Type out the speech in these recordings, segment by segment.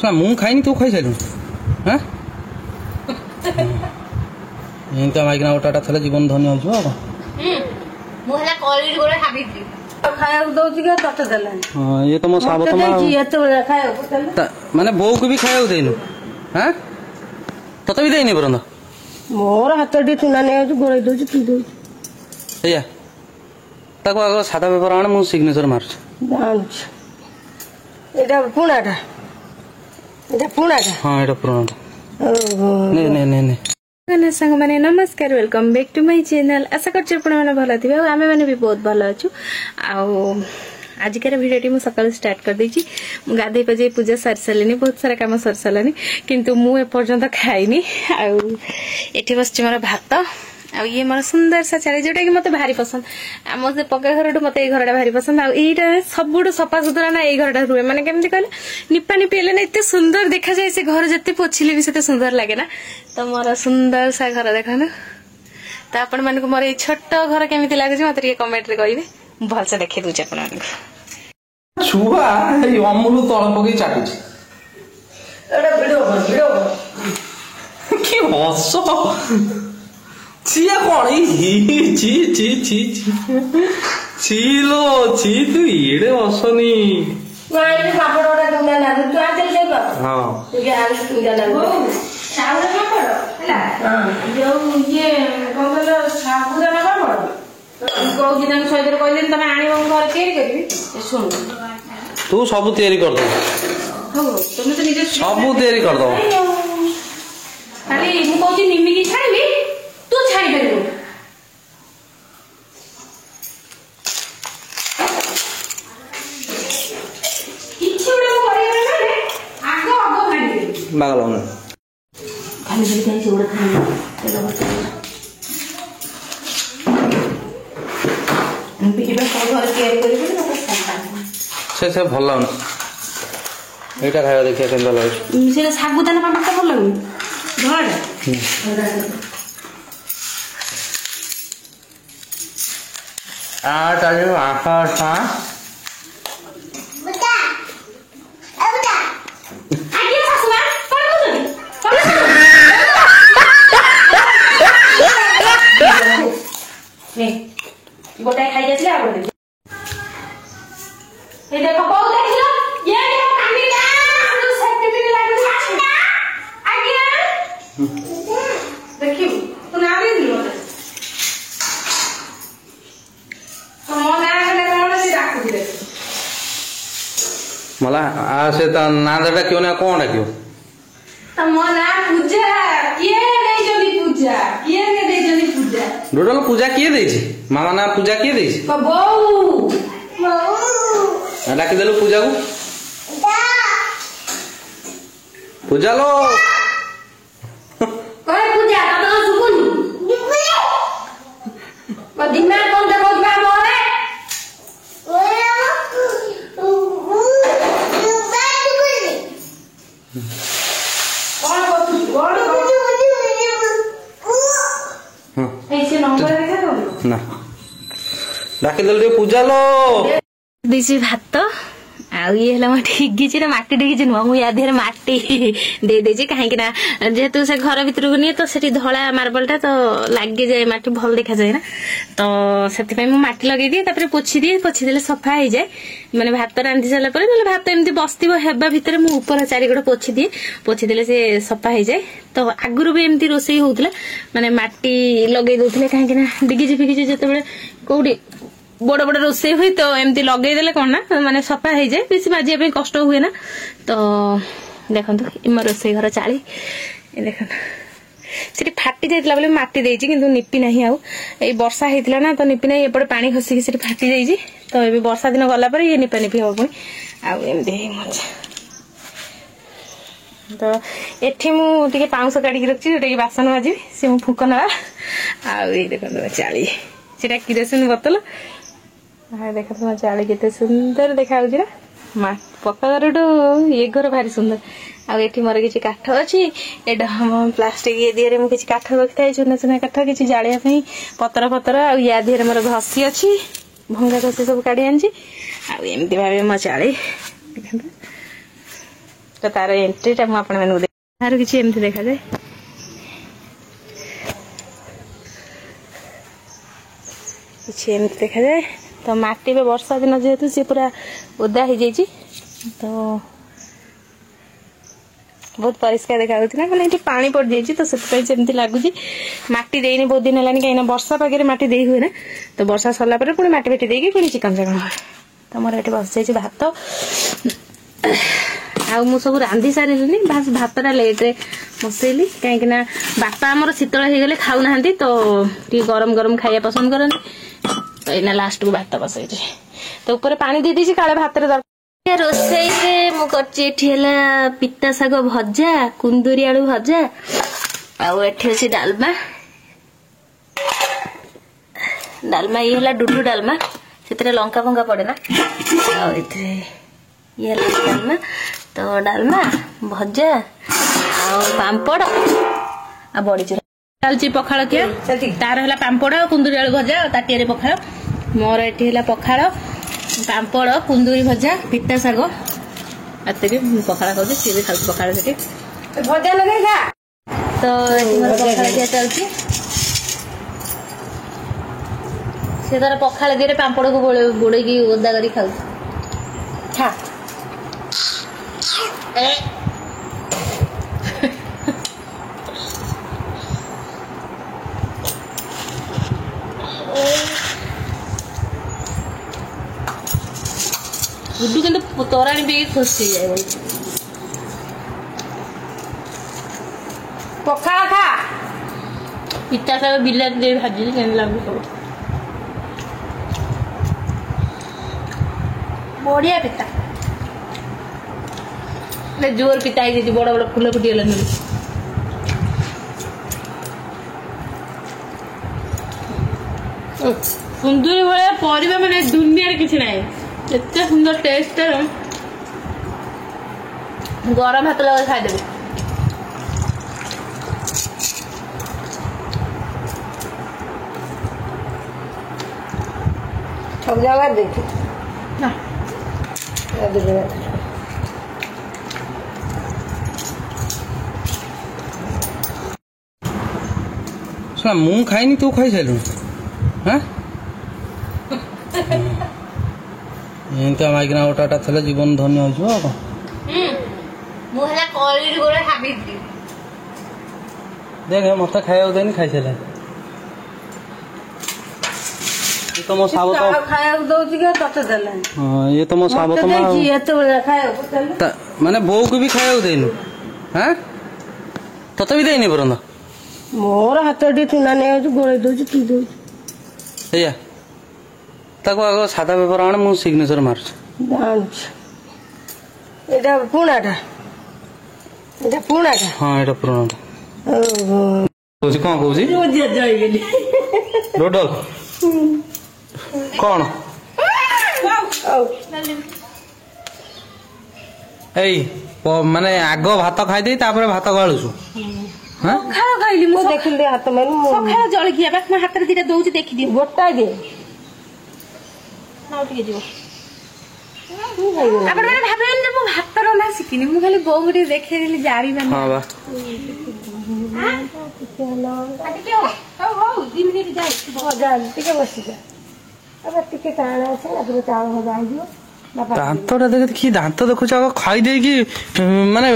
ଶୁଣ ମୁଁ ଖାଇନି ତୁ ଖାଇସାରିଲୁ ହଁ ଏମିତି ମାଇକିନା ଗୋଟାଟା ଥିଲେ ଜୀବନ ଧନ୍ୟ ହେଇଯିବ ଆଉ ମୁଁ ହେଲା କଲିଡି ଗୋଳେ ଭାବିଥିଲି ଖାଇବାକୁ ଦଉଛି କି ତତେ ଦେଲାନି ହଁ ଇଏ ତ ମୋ ସାବତ ମା ମାନେ ବୋଉକୁ ବି ଖାଇବାକୁ ଦେଇନୁ ହଁ ତତେ ବି ଦେଇନି ପର୍ଯ୍ୟନ୍ତ ମୋର ହାତ ଟିକେ ଚୁନା ନେଇଯାଉଛି ଗୋଳେଇ ଦଉଛି ପିଇ ଦଉଛି ଏଇଆ ତାକୁ ଆଗ ସାଧା ପେପର ଆଣେ ମୁଁ ସିଗ୍ନେଚର ମାରୁଛି ଜାଣୁଛି ଏଇଟା ପୁଣାଟା ହଁ ଏଇଟା ପୁରୁଣାଟା सांग मैंने नमस्कार welcome back to my channel आशा कर भल थे आम मैंने भी बहुत भल अच्छु आजिकार भिडियो मुझे सकाल स्टार्ट कर देछि गाधे पजे पूजा सारी सारे बहुत सारा काम सरी सारे किंतु मुझे खाइनी आठी बस मोर भात आ ये मोर सुंदर सा चाली जोटा कि मत भारी पसंद आम से पक्का घर मत घर भारी पसंद आईटा सब सफा सुतरा ना ये घर रुहे मैंने केमती कहले निपा निपी हेले ना एत सुंदर देखा जाए से घर जिते पोछिले भी से सुंदर लगे ना तो मोर सुंदर सा घर देखा तो आपण मान मोर ये छोट घर केमी लगे मत कमेंट रे कहिबे भलसे देखे दूचे आपण मान छुआ अमूल तल पकई चाटुची कि हस कौन ची ची ची ची लो ची तू इड़े हसनी तू सब तैयारी कर दो सब तैयारी कर दो खाली मु कहूची निमी की छाड़बी तू छाड़ी परिबो किछि उडा करियो ना आगो आगो भांडी बागलो ना खाली खाली काई जोड़ खाली तेला बता हम भी केबे सब घर केयर करिबो ना से भल लागन एटा खाया देखिया केंदा लागै से साबुदाना पापड़ भल लागै धड़ आ चलिए आकाश बता बता आगे सासुमा कोन ए गोटा खाई जातले आ गोटे ए देखो बहु देखियो ये देखो कांडी ना हम सेक्रेटरी लागो आगे देखियो तू ना भी दियो मला से ना दादा क्यों ना कौन डाक्यो मो ना पूजा किए दे जोनी पूजा किए दे जोनी पूजा टोटल पूजा किए देछि मामा ना पूजा किए देछि बहू डाकी देलु पूजा को पूजा लो कोई पूजा तो सुकुनी को दिमाग कोन दे बोलबा मोरे ना डाकी देलु पूजा लो दिसी भात आ ये हला माटी गिची रे माटी डिगी नुआ मु या देर माटी दे दे जे काहे कि ना जेहेतु से घर भीतर को नहीं तो सेठी धळा मार्बलटा तो लागे जाए माटी भल देखा जाए ना तो सेति पय मु माटी लगे दिए तापर पोछि देले सफा हो जाए माने भात रांधी साला पर नले भात एमती बस्तिबो हेबा भीतर मु ऊपर चारि गोड़ पोछि देले से सफा हो जाए तो आगुरु भी एमती रोसई होउतला माने माटी लगे दोथले काहे कि ना डिगी फिगी जते बेले कोडी बड़ बड़ रोसई हुई तो एमती लगे देले कोन ना माने सफा हो जाए बेसी बाजिया पे कष्ट हुए ना तो देखंतु इम रोसई घर चाली देखन सेठी फाटी जाइतला बोले माटी देइची किंतु निपी नाही आउ ए वर्षा हेतिला ना तो निपी नाही एपटे पानी खसी के सेठी फाटी जाइची तो ए वर्षा दिन गला पर ये निपा निपी हो पुनी आ एमती मजा तो एठी मु टिके पाउस काढी रखची जोटे बासन माजी से मु फुक ना आ ए देखन चाली सेटा किरोसिन बोतल आ देखो तुम चाली केते सुंदर देखा ना मा पक्का घर ये घर भारी सुंदर आठी मोर किसी काठ अच्छी एटा हम प्लास्टिक ये दिए मुझे किसी काठ रखी है चुना चुना काठ किसी जालिया पतर पतर या दिहरे मोर घसी अच्छी भंगा घसी सब काढ़ी आनी आमती भाव मो चाली तो तार एंट्रीटा मुझे तार किसी एमती देखा जाए किसी एमती देखा जाए तो माटी में वर्षा दिन जेहेतु सी पूरा ओदा हो जाइए तो बहुत परिष्कार देखा मैंने ये पानी पड़ जाइए तो से लगुच मटी देनी बहुत दिन है कहीं वर्षा पागे मटी दे हुए ना तो वर्षा सरला पुणी मटी बेटी देकी पुणी चिकन चाकन हुए तो मोर ये बस जाइए भात आउ सब रांधि सारे बास भातटा लेट्रे बसैली कहीं बापा आमर शीतल हो गले खाऊना तो टी गरम गरम खाया पसंद करते तो यहाँ लास्ट को भात बसई तो ऊपर पानी दे दी काले भात रोसई है पिता शाग भजा कुंदुरी आलू भजा आठी डालमा डालमा ये है डुडू डालमा से लंका फंका पड़े ना ये डालमा तो डालमा भजा पापड़ आ बड़ी चूरा चलती पखाड़ किया तार है पापड़ कुंदुरी आलू भजा ताटिया पखाड़ मोर ये है पखाड़ पापड़ कुंदुरी भजा पिता शाग एत पखाड़ा खाऊ सी भी खाऊ पखाड़ से भजा लगे तो पखाड़ दिया चलती से तार पखाड़ दिए पापड़ को बुड़े ओदा कर खाऊ खा गुड्डू के तोराणी भी खुश हो जाए पखाड़ खा पिता शाग बिलाती भाजी के लगे सब बढ़िया पिता जोर पिता ही बड़ बड़ फुल फुटीगला कुंदुरी भाया परिबा माने दुनिया किसी ना एत सुंदर टेस्ट गरम भात लगे खाईदेवे सब जगह देखी ना सुना मु खाइनी तू खाई सारू हाँ एमती माइकिना गोटाटा थे जीवन धन्य हो देख मत खाया देनी खाई सारे तो मो साबत खाया दे ये तो मो साबत माने बो को भी खाया देनु हाँ तत भी देनी बरंद मोर हाथ चुना नहीं गोल दौर पी दौ ताको आग सादा पेपर आने मु सिग्नेचर मार्च एटा पुणाटा एटा पुणाटा हां एटा पुराणाटा कोजी कोन कोजी रोज जाई गेली रोडल कोन एई माने आग भात खाई दे तापर भात गाळुछु हां खाओ खाइली मु देखिले हाथ में सखा जळखिया बा म हाथ रे दिटा दउची देखि दि गोटा दे ना उठी जीव आपण मैंने भाबेन मु भात रना सिकिनी मु खाली बो गुडी देखि देली जारी बन हां बा चलो आटे हो हो 2 मिनिट जाई हो जा टिके बसी जा अब टिके काण আছে না পুরো চাল हो जाई दियो दांतटा देख कि दांत देखुछ आग खाई दे कि माने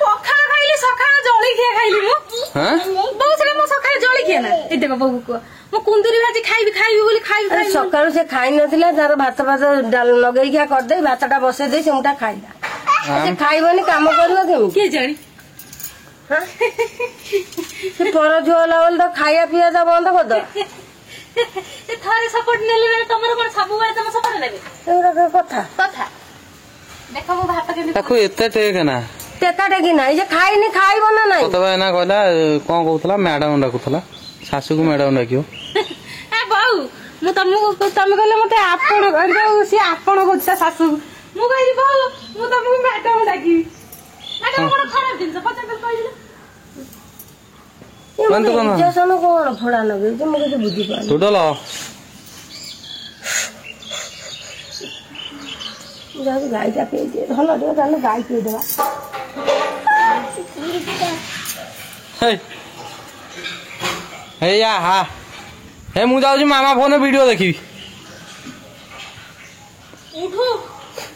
पखाड़ खाइली सखा जळखिया खाइली मु हां बहुत सारा मो सखा जळखिया ना ए देखो बाबू को मो कुंदुरी भाजी खाइबी बोली खाइ सकाळु से खाइ नथिला तार भात भात डाल लगै क्या कर दे भातटा बसे दे सेमुटा खाइला से खाइबनी काम करबो केमि के जानी हां से पर जोला बोल तो खाया पिया दा बंद कर दो ए थारे सपोर्ट नेले बेले तमरो कोन सब बेले तम सपोर्ट नेबे एरा कथा देखो मो भात के ताको एते टेक ना टेका टेकी ना जे खाइनी खाइबो ना नाही तो ना कहला कोन कहतला मैडम डाकुतला सासू को मैडम डाकियो ए बाऊ मु तुम कहले मते आपण कर सी आपण कहता सासू मु कहली बाऊ मु तुमको मैडम डाकी मैडम कोन खराब दिन से पता कहली मन तो कोन जसनो कोन फोड़ा लगे जे मगे बुद्धि पा टोटल ଗାଈଟା ପିଇଦିଏ ଭଲ ଟିକେ ତାହେଲେ ଗାଈ ପିଇଦେବା। हे मु जाऊँ मामा फोन वीडियो देखी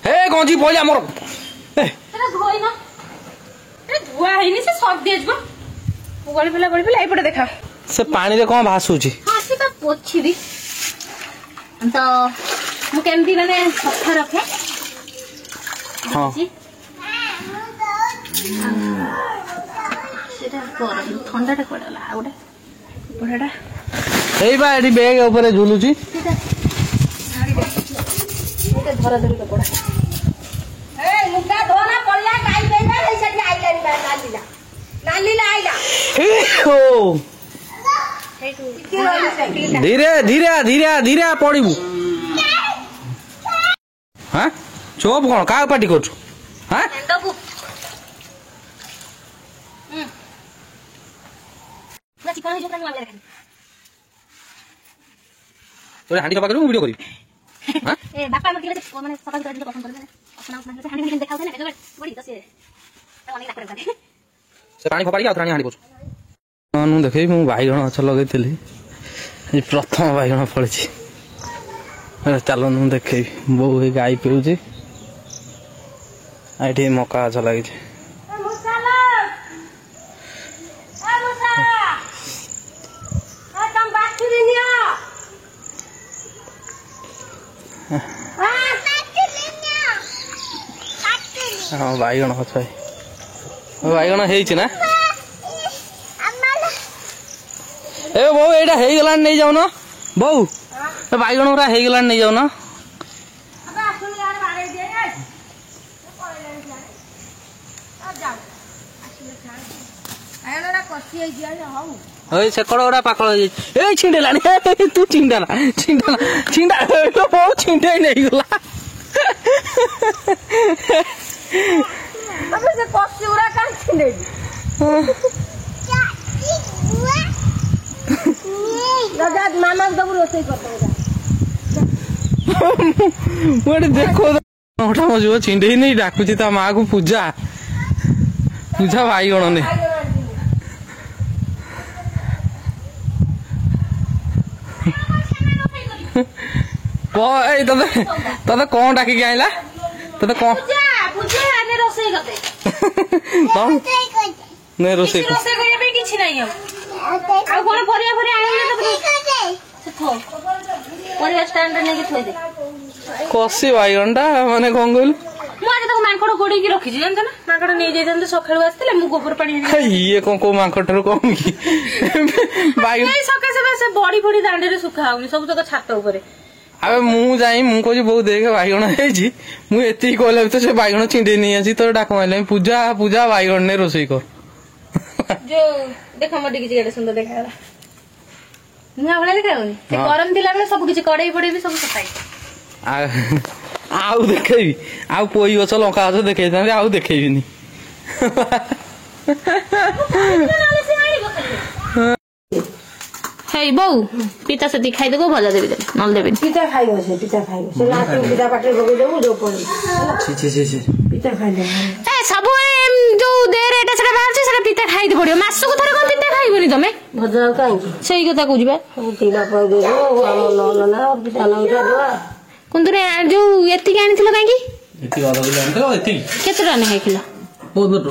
हे गंजी पड़ा मोर से पानी रे कौन भासुची पोछी तो मु केमती माने सफा रखे हाँ ठंडा पड़ला गोटे कपड़ा एई बा एडी बैग ऊपर झुलुची धरा धरी कपड़ा ए मुका धोना पड़ला गाई पेना नहीं सटी आइलानी बा नालीला आइला ओ धीरे धीरे धीरे धीरे पड़बू हाँ चोप कौन क्या पार्टी कर हाँ तोरे हांडी सफा करू वीडियो करी हां ए बापा हमर के माने सफा कर पसंद करे अपना अपना हांडी में देखाउ ना बड़ी तो से अनेक कर करे से पानी फपाड़ी आउथरानी हांडी कोछ नु देखै मु बाईगण गछ लगैथिली ए प्रथम बाईगण फळिछि चलो नु देखै बो गाय पिउछि आइठी मका गछ लागिछि हाँ बैगण गछ बैगण ना ए बो एटा हे गलान नहीं जाऊ ना बो बैगण गुरा हे गलान नहीं जाऊ ना सेकड़ गुड़ा पाकल ए छिंडेला तू छिंडाला छिंडाला छिंडा बहुत छिंडे नहीं गला अबे से कॉफी उरा कान छिंडे दादा मामा दबु रोसई करते मोटे देखो ओठा मजो छिंडे नहीं डाकुची ता मां को पूजा पूजा भाई गण ने तते कौन डाकी आइला तते कौन पूजा आने रोसई करते ने रोसई करे पे किछि नहीं आ कोन परिया परिया आइले तो परिया स्टैंड ने के थोइ दे कसी बैगणटा माने कोन कहलु मु आज तक मांकड़ गोडी की रखी जानत ना मांकड़ नै जाइतन तो सखाळु आस्तिले मु गोबर पानी ये कोन को मांकड़र कम की बैगण ए सके से बॉडी बॉडी दांडे रे सुखा होनी सब तक छात ऊपर अबे मु जाई मु को बहुत देखे बैगण हेजी मु एती कहले तो से बैगण छिंडे नहीं आसी तो डाक माइले पूजा पूजा बैगण ने रोसई कर जो देखो मोटी किछि गेले सुंदर देखाला नुआ भले देखाउनी से गरम दिला में सब किछि कड़ाई पड़े भी सब सफाई आउ देखेबी आउ पोई गछ लंका गछ देखै थांदे आउ देखेबिनी हेई बौ पिता से खाई देबो भजा देबी नल देबी पिता खाइबो से लास्ट पिता पाटे बगै देबो जो पड़े छी पिता खाइ दे ए सब जो देर एटा सेटा बाहर सेटा पिता खाइ दे पड़ियो मासु को थरे कोन पिता खाइबोनी तमे भजा काई सही कथा कहू जिबा पिता पय देबो हम नल ना पिता ना उठा दवा कुंदरे जो एति के आनिथिलो काई की एति गदा बिल आनतो एति केतरा ने हेखिला बहुत